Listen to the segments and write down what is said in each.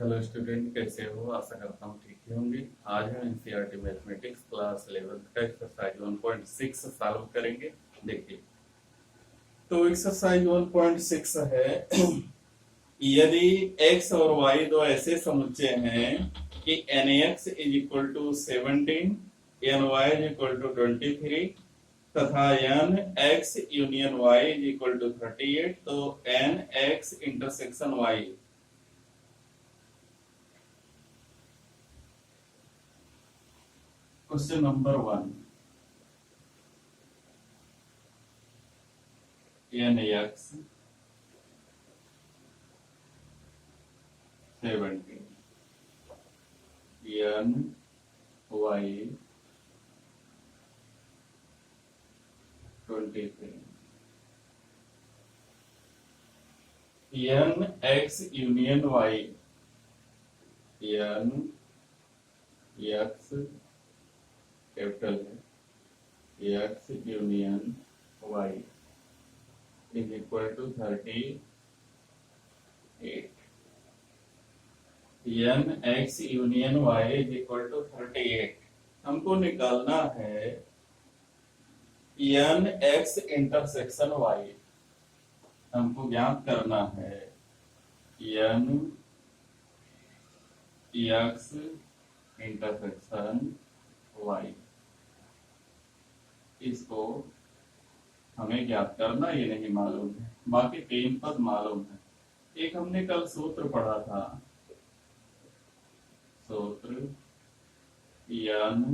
Hello student, कैसे हो? आशा करता हूँ ठीक ही होंगे। आज हम एनसीईआरटी मैथमेटिक्स क्लास 11th का एक्सरसाइज 1.6 सॉल्व करेंगे। देखिए, तो एक्सरसाइज 1.6 है। यदि x और y दो ऐसे समुच्चय हैं कि nx is equal to 17, ny is equal to 23 तथा n x union y is equal to 38, तो n x intersection y। Question number 1, nx 17, ny 23, n x union y, n x capital है, x union y is equal to 38। n x union y is equal to 38। हमको निकालना है n x intersection y। हमको ज्ञात करना है n x intersection y। इसको हमें ज्ञात करना, ये नहीं मालूम है, बाकी तीन पद मालूम है। एक हमने कल सूत्र पढ़ा था, सूत्र n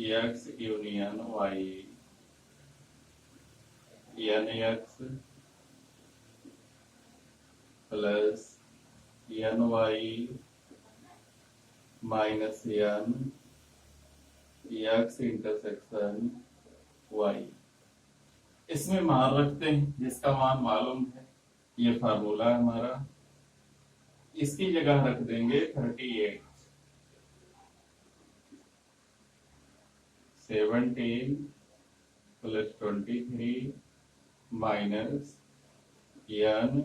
x union y, n x plus n y minus n x intersection y। इसमें मान रखते हैं जिसका मान मालूम है, ये फार्मूला है हमारा। इसकी जगह रख देंगे 38, 17 plus 23 minus n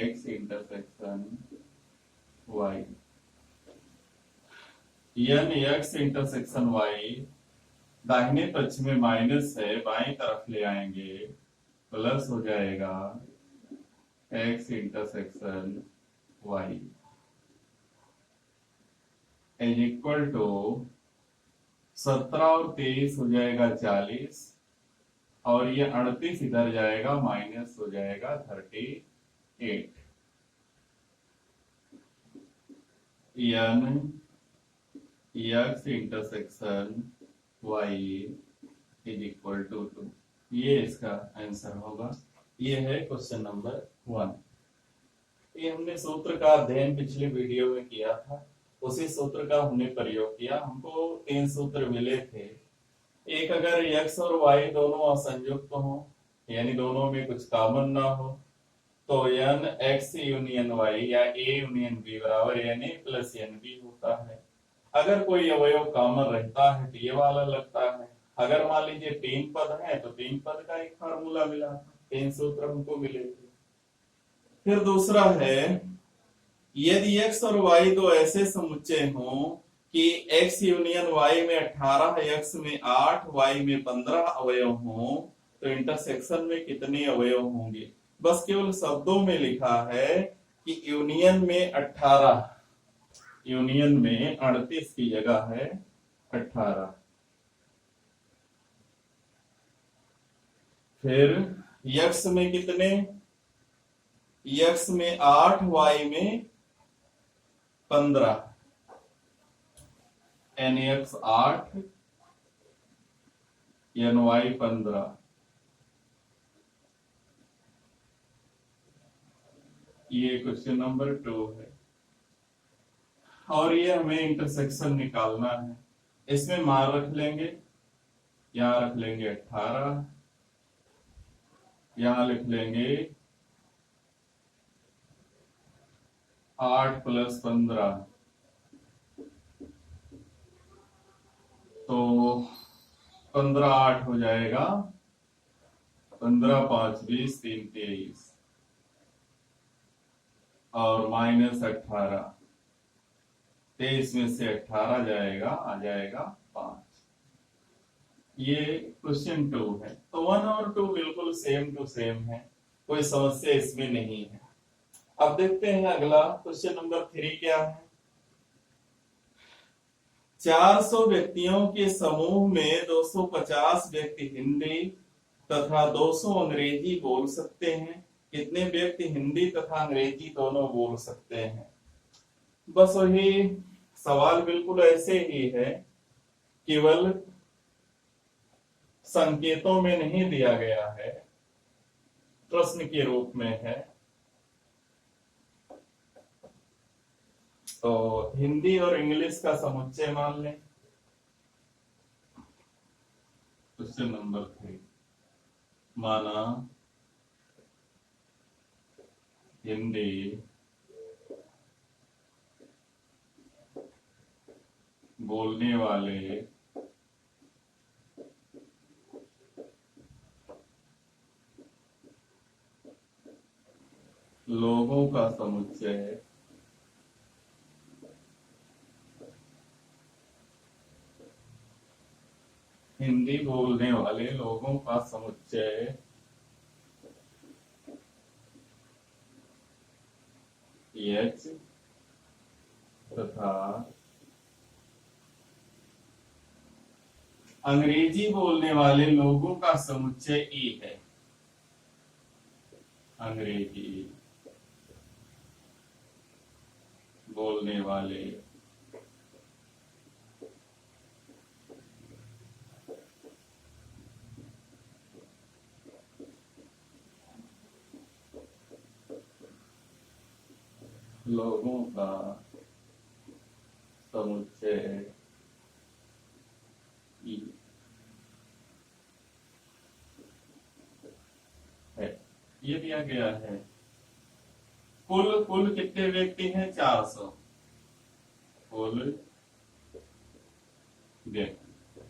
x intersection y। n x intersection y दाहिने पक्ष में माइनस है, बाएं तरफ ले आएंगे, प्लस हो जाएगा x intersection y is equal to 17 और 23 हो जाएगा 40, और ये 38 इधर जाएगा, माइनस हो जाएगा 38। n x intersection y is equal to 2। ये इसका आंसर होगा। ये है क्वेश्चन नंबर 1। ये हमने सूत्र का अध्ययन पिछले वीडियो में किया था, उसी सूत्र का हमने प्रयोग किया। हमको तीन सूत्र मिले थे। एक, अगर x और y दोनों असंयुक्त हो, यानी दोनों में कुछ कॉमन ना हो, तो n x यूनियन y या a यूनियन b बराबर n a plus n b होता है। अगर कोई अवयव कॉमन रहता है तो ये वाला लगता है। अगर मान लीजिए तीन पद है तो तीन पद का एक फार्मूला मिला था, तीन सूत्र हमको मिले थे। फिर दूसरा है, यदि x और y दो ऐसे समुच्चय हों कि x यूनियन y में 18, x में 8, y में 15 अवयव हों, तो इंटरसेक्शन में कितने अवयव होंगे? बस केवल शब्दों में लिखा है कि यूनियन में 18, यूनियन में 38 की जगह है 18। फिर x में कितने? x में 8, y में 15, nx 8, ny 15। ये क्वेश्चन नंबर 2 है, और ये हमें इंटरसेक्शन निकालना है। इसमें मान रख लेंगे, यहां रख लेंगे 18, यहां लिख लेंगे 8 प्लस 15, तो 15 8 हो जाएगा, 15 5 20 3 23, और -18, 23 में से 18 जाएगा, आ जाएगा 5। ये क्वेश्चन 2 है। तो 1 और 2 बिल्कुल सेम टू सेम है, कोई समस्या इसमें नहीं है। अब देखते हैं अगला क्वेश्चन नंबर 3 क्या है। 400 व्यक्तियों के समूह में 250 व्यक्ति हिंदी तथा 200 अंग्रेजी बोल सकते हैं। कितने व्यक्ति हिंदी तथा अंग्रेजी दोनों बोल सकते हैं? बस वही सवाल बिल्कुल ऐसे ही है, केवल संकेतों में नहीं दिया गया है, प्रश्न के रूप में है। तो हिंदी और इंग्लिश का समुच्चय मान लें। क्वेश्चन नंबर 3, माना हिंदी बोलने वाले लोगों का समुच्चय हिंदी बोलने वाले लोगों का समुच्चय एच तथा अंग्रेजी बोलने वाले लोगों का समुच्चय ई है। अंग्रेजी बोलने वाले लोगों का समुच्चय ई है। ये दिया गया है। कुल कुल कितने व्यक्ति हैं? 400 कुल व्यक्ति।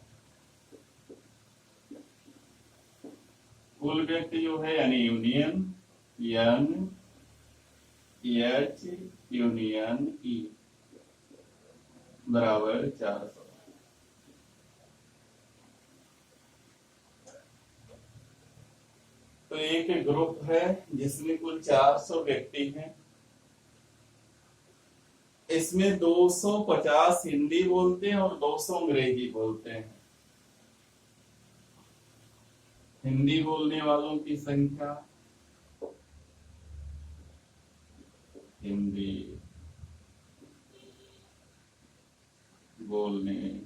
कुल व्यक्ति जो है यानी union N H union E बराबर 400। तो एक ग्रुप है जिसमें कुल 400 व्यक्ति हैं। इसमें 250 हिंदी बोलते हैं और 200 अंग्रेजी बोलते हैं। हिंदी बोलने वालों की संख्या, हिंदी बोलने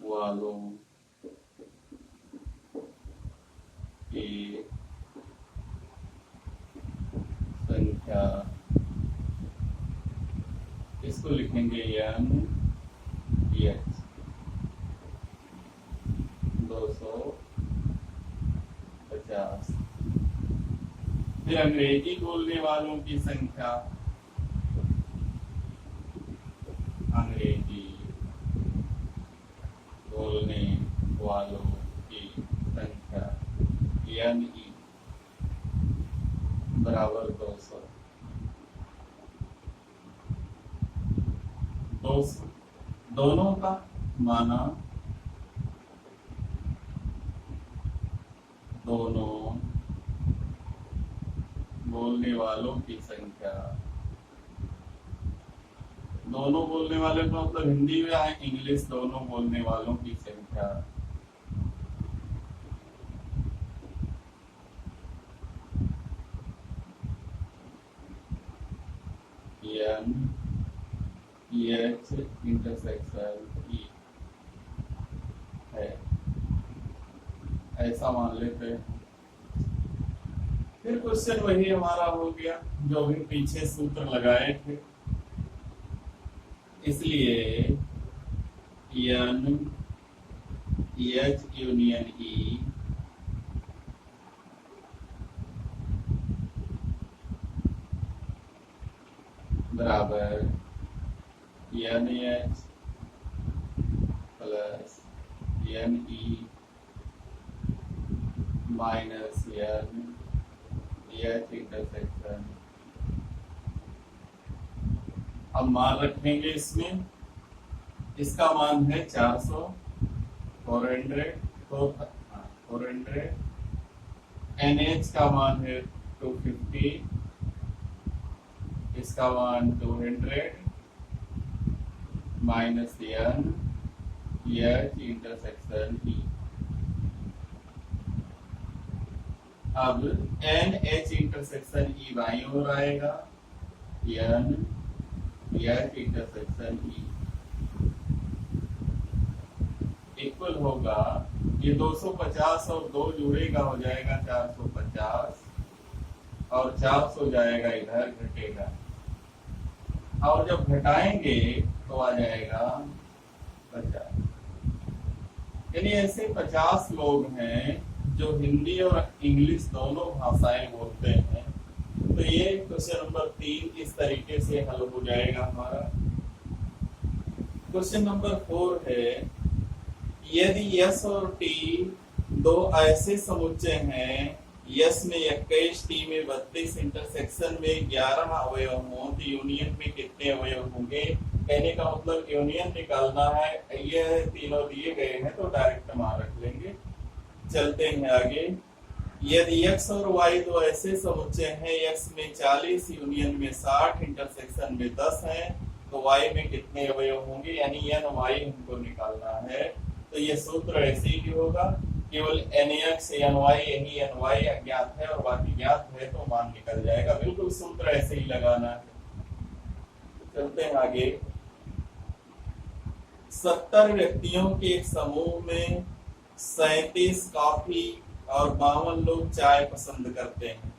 वालों की संख्या, इसको लिखेंगे एन एच 250। फिर अंग्रेजी बोलने वालों की संख्या, अंग्रेजी बोलने वालों की संख्या एन ई बराबर 200। दोनों का माना दोनों बोलने वालों की संख्या, दोनों बोलने वाले का मतलब हिंदी या इंग्लिश दोनों बोलने वालों की संख्या एन एच इंटरसेक्शन ई है, ऐसा मान लेते हैं। फिर क्वेश्चन वही हमारा हो गया जो भी पीछे सूत्र लगाए थे। इसलिए एन एच यूनियन ई बराबर N H plus N E minus N H intersection अब मान रखेंगे इसमें, इसका मान है 400, 400, 400, NH का मान है 250, इसका मान 200 minus n H intersection E। अब NH इंटरसेक्शन E बाई ओर आएगा, n H intersection E equal होगा, ये 250 और 2 जुड़ेगा हो जाएगा 450, और 400 जाएगा इधर, घटेगा, और जब घटाएंगे तो आ जाएगा 50। यानी ऐसे 50 लोग हैं जो हिंदी और इंग्लिश दोनों भाषाएं बोलते हैं। तो ये क्वेश्चन नंबर 3 इस तरीके से हल हो जाएगा हमारा। क्वेश्चन नंबर 4 है, यदि यस और टी दो ऐसे समुच्चय हैं, यस में 21, टी में 32, इंटरसेक्शन में 11 अवयव हों, तो यूनियन में कितने अवयव होंगे? कहने का मतलब यूनियन निकालना है। ये तीनों दिए गए हैं तो डायरेक्ट मान रख लेंगे। चलते हैं आगे। यदि x और y दो ऐसे समुच्चय हैं, x में 40, यूनियन में 60, इंटरसेक्शन में 10 है, तो y में कितने अवयव होंगे? यानी n y हमको निकालना है। तो ये सूत्र ऐसे ही होगा, केवल nx ny, यही ny अज्ञात है और बाकी ज्ञात है, तो मान निकल जाएगा। बिल्कुल सूत्र ऐसे ही लगाना है। चलते हैं आगे। 70 व्यक्तियों के एक समूह में 37 कॉफी और 52 लोग चाय पसंद करते हैं।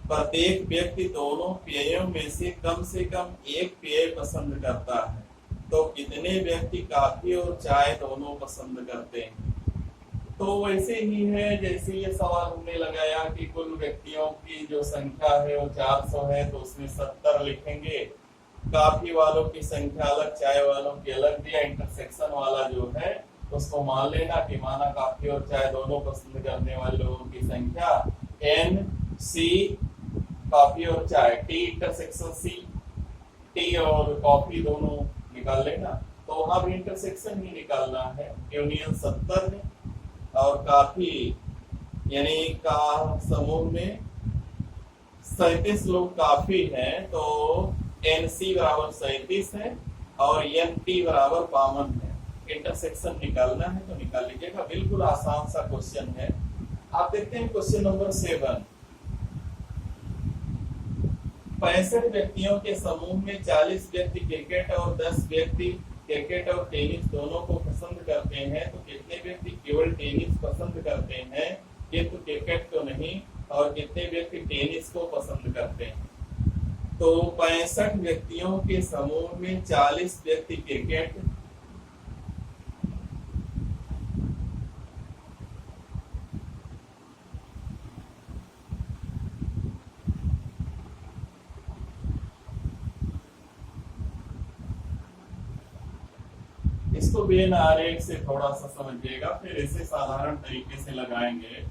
प्रत्येक व्यक्ति दोनों पेयों में से कम एक पेय पसंद करता है, तो कितने व्यक्ति कॉफी और चाय दोनों पसंद करते हैं? तो वैसे ही है जैसे ये सवाल हमने लगाया कि कुल व्यक्तियों की जो संख्या है वो 400 है, तो उसमें 70 लिखेंगे। कॉफी वालों की संख्या अलग, चाय वालों की अलग दिया। इंटरसेक्शन वाला जो है उसको मान लेना कि माना कॉफी और चाय दोनों पसंद करने वाले लोगों की संख्या N C कॉफी और चाय, T इंटरसेक्शन C, टी और कॉफी दोनों निकाल लेना। तो वहां भी इंटरसेक्शन ही निकालना है। यूनियन 70 है और कॉफी यानी का समूह में 37 लोग काफी हैं, तो NC बराबर 37 है और NT बराबर 52 है। इंटरसेक्शन निकालना है तो निकाल लीजिएगा। बिल्कुल आसान सा क्वेश्चन है। आप देखते हैं क्वेश्चन नंबर 7। 65 व्यक्तियों के समूह में 40 व्यक्ति क्रिकेट और 10 व्यक्ति क्रिकेट और टेनिस दोनों को पसंद करते हैं, तो कितने व्यक्ति केवल टेनिस पसंद करते हैं किंतु क्रिकेट को नहीं, और कितने व्यक्ति टेनिस को पसंद करते हैं? तो 65 व्यक्तियों के समूह में 40 व्यक्ति क्रिकेट, इसको वेन आरेख से थोड़ा सा समझिएगा, फिर इसे साधारण तरीके से लगाएंगे।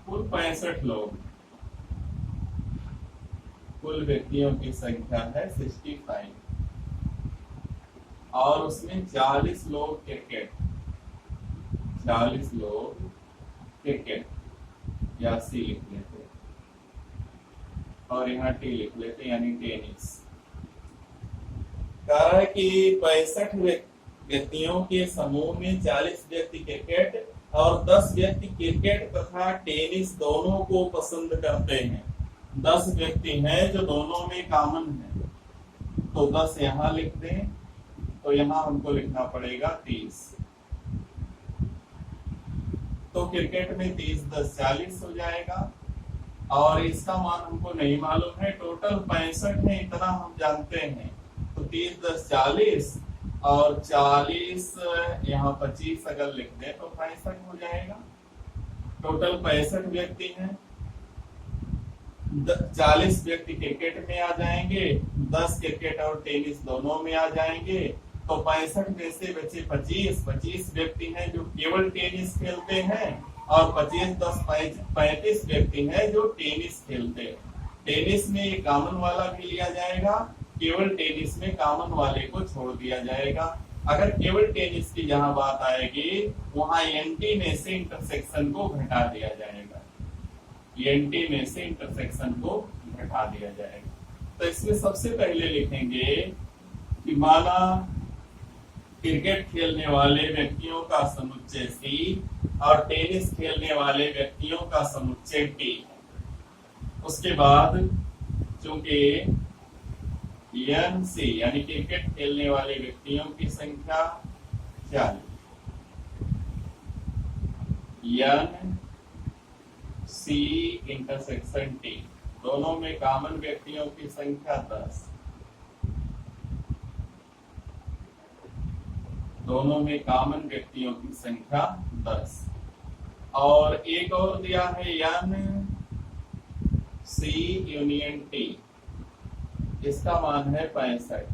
कुल 65 लोग, कुल व्यक्तियों की संख्या है 65 और उसमें 40 लोग क्रिकेट, 40 लोग क्रिकेट या सी लिख लेते और यहाँ टी लिख लेते यानी टेनिस। कह रहा है कि 65 व्यक्तियों के समूह में 40 व्यक्ति क्रिकेट और 10 व्यक्ति क्रिकेट तथा टेनिस दोनों को पसंद करते हैं। 10 व्यक्ति हैं जो दोनों में कॉमन है, तो 10 यहाँ लिख दें, तो यहाँ हमको लिखना पड़ेगा 30। तो क्रिकेट में 30 10 40 हो जाएगा, और इसका मान हमको नहीं मालूम है। टोटल 65 है इतना हम जानते हैं, तो 30 10 40 और 40 यहाँ 25 अगर लिख दे तो 65 हो जाएगा। टोटल 65 व्यक्ति हैं। 40 व्यक्ति क्रिकेट में आ जाएंगे, 10 क्रिकेट और टेनिस दोनों में आ जाएंगे, तो 65 में से बचे 25 व्यक्ति हैं जो केवल टेनिस खेलते हैं, और 25 10 35 व्यक्ति हैं जो टेनिस खेलते हैं। टेनिस में ये कॉमन वाला भी लिया जाएगा, केवल टेनिस में कॉमन वाले को छोड़ दिया जाएगा। अगर केवल टेनिस की जहां बात आएगी वहां एंटी में से इंटरसेक्शन को घटा दिया जाएगा, एंटी में से इंटरसेक्शन को घटा दिया जाएगा। तो इसमें सबसे पहले लिखेंगे कि माना क्रिकेट खेलने वाले व्यक्तियों का समुच्चय सी और टेनिस खेलने वाले व्यक्तियों का समुच्चय टी। उसके बाद चूंकि एन सी यानी क्रिकेट खेलने वाले व्यक्तियों की संख्या 40, एन सी इंटरसेक्शन टी, दोनों में कॉमन व्यक्तियों की संख्या 10, दोनों में कॉमन व्यक्तियों की संख्या 10। और एक और दिया है एन सी यूनियन टी, इसका मान है 65,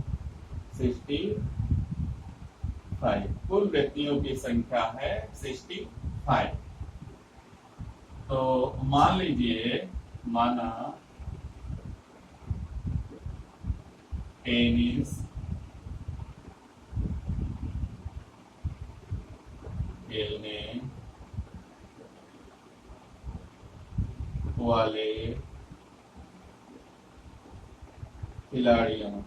65। कुल व्यक्तियों की संख्या है 65। तो मान लीजिए माना टेनिस खेलने वाले खिलाड़ियों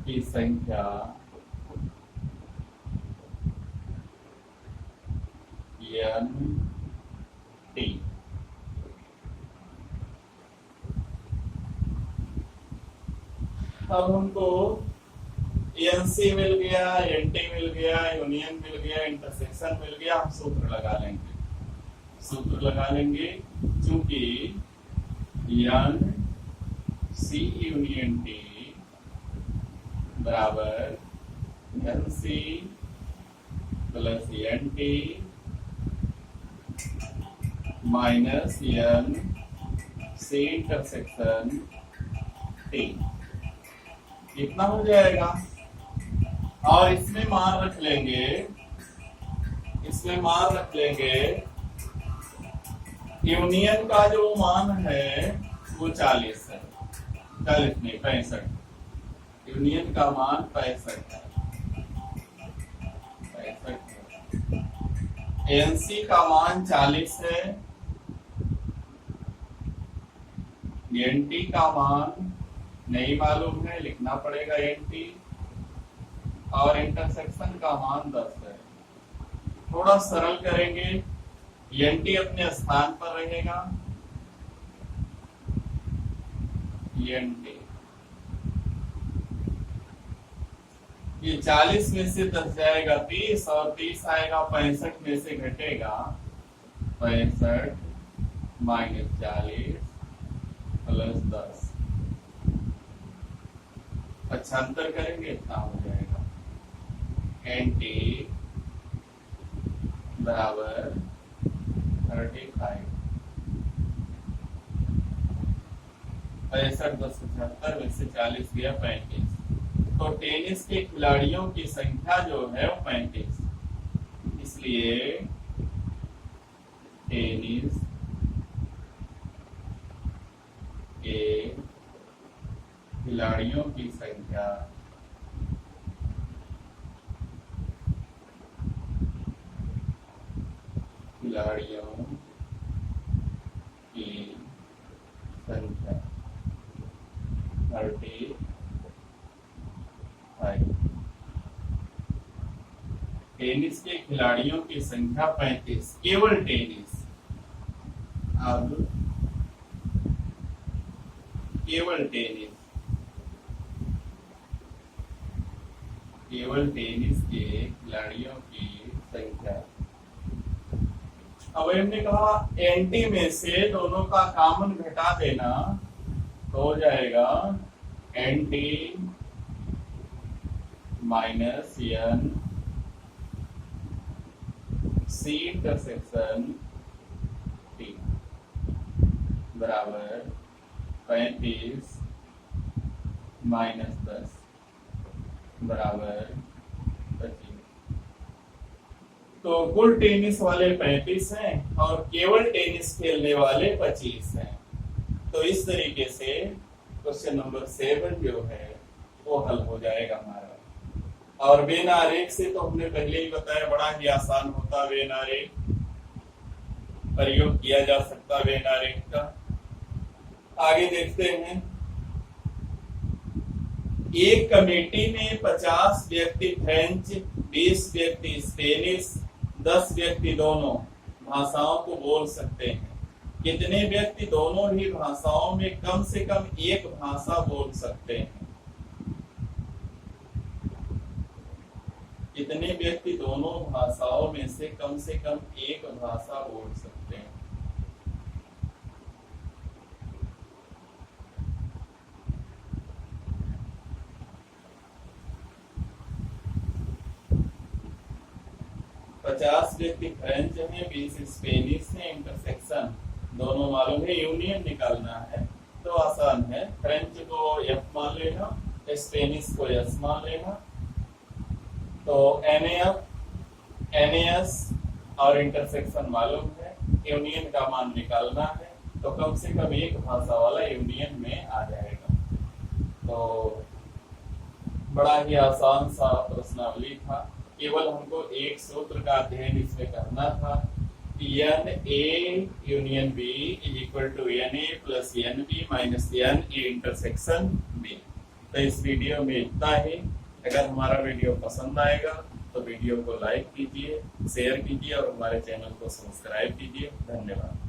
की संख्या एन टी। अब हमको एन सी मिल गया, एन टी मिल गया, यूनियन मिल गया, इंटरसेक्शन मिल गया। हम सूत्र लगा लेंगे क्योंकि एन सी यूनियन टी बराबर n C plus n T minus n C intersection T, इतना हो जाएगा। और इसमें मान रख लेंगे यूनियन का जो मान है वो 40 है, 40 नहीं 65, यूनियन का मान 65 है। एनसी का मान 40 है, एनटी का मान नहीं मालूम है, लिखना पड़ेगा एनटी, और इंटरसेक्शन का मान 10 है। थोड़ा सरल करेंगे, एनटी अपने स्थान पर रहेगा, एनटी ये 40 में से 10 जाएगा 30, और 30 आएगा 65 में से घटेगा 65 माइनस 40 प्लस 10। अच्छा अंतर करेंगे इतना हो जाएगा, एनटी बराबर 35, 65 10 75 में से 40 गया 35। तो टेनिस के खिलाड़ियों की संख्या जो है वो 35, इसलिए टेनिस के खिलाड़ियों की संख्या संख्या 35। टेनिस के खिलाड़ियों की संख्या 35, केवल टेनिस। अब केवल टेनिस के खिलाड़ियों की संख्या। अब हमने कहा एनटी में से दोनों का कॉमन घटा देना, तो हो जाएगा n T minus n C intersection T बराबर 35 -10 बराबर 25। तो कुल टेनिस वाले 35 हैं और केवल टेनिस खेलने वाले 25 हैं। तो इस तरीके से क्वेश्चन नंबर 7 जो है वो हल हो जाएगा हमारा। और वेन आरेख से तो हमने पहले ही बताया बड़ा ही आसान होता वेन आरेख, प्रयोग किया जा सकता वेन आरेख का। आगे देखते हैं, एक कमेटी में 50 व्यक्ति फ्रेंच, 20 व्यक्ति स्पेनिश, 10 व्यक्ति दोनों भाषाओं को बोल सकते हैं। कितने व्यक्ति दोनों ही भाषाओं में कम से कम एक भाषा बोल सकते हैं? कितने व्यक्ति दोनों भाषाओं में से कम एक भाषा बोल सकते हैं? पचास व्यक्ति फ्रेंच हैं, 20 स्पेनिश हैं, इंटरसेक्शन दोनों मालूम है, यूनियन निकालना है तो आसान है। फ्रेंच को एफ मान लेना, स्पेनिश को एस मान लेना। तो एनएस और इंटरसेक्शन मालूम है, यूनियन का मान निकालना है तो कम से कम एक भाषा वाला यूनियन में आ जाएगा। तो बड़ा ही आसान सा प्रश्नावली था, केवल हमको एक सूत्र का अध्ययन इसमें करना था। N A union B is equal to n A plus n B minus n A intersection B. तो इस वीडियो में इतना ही। अगर हमारा वीडियो पसंद आएगा तो वीडियो को लाइक कीजिए, शेयर कीजिए और हमारे चैनल को सब्सक्राइब कीजिए। धन्यवाद।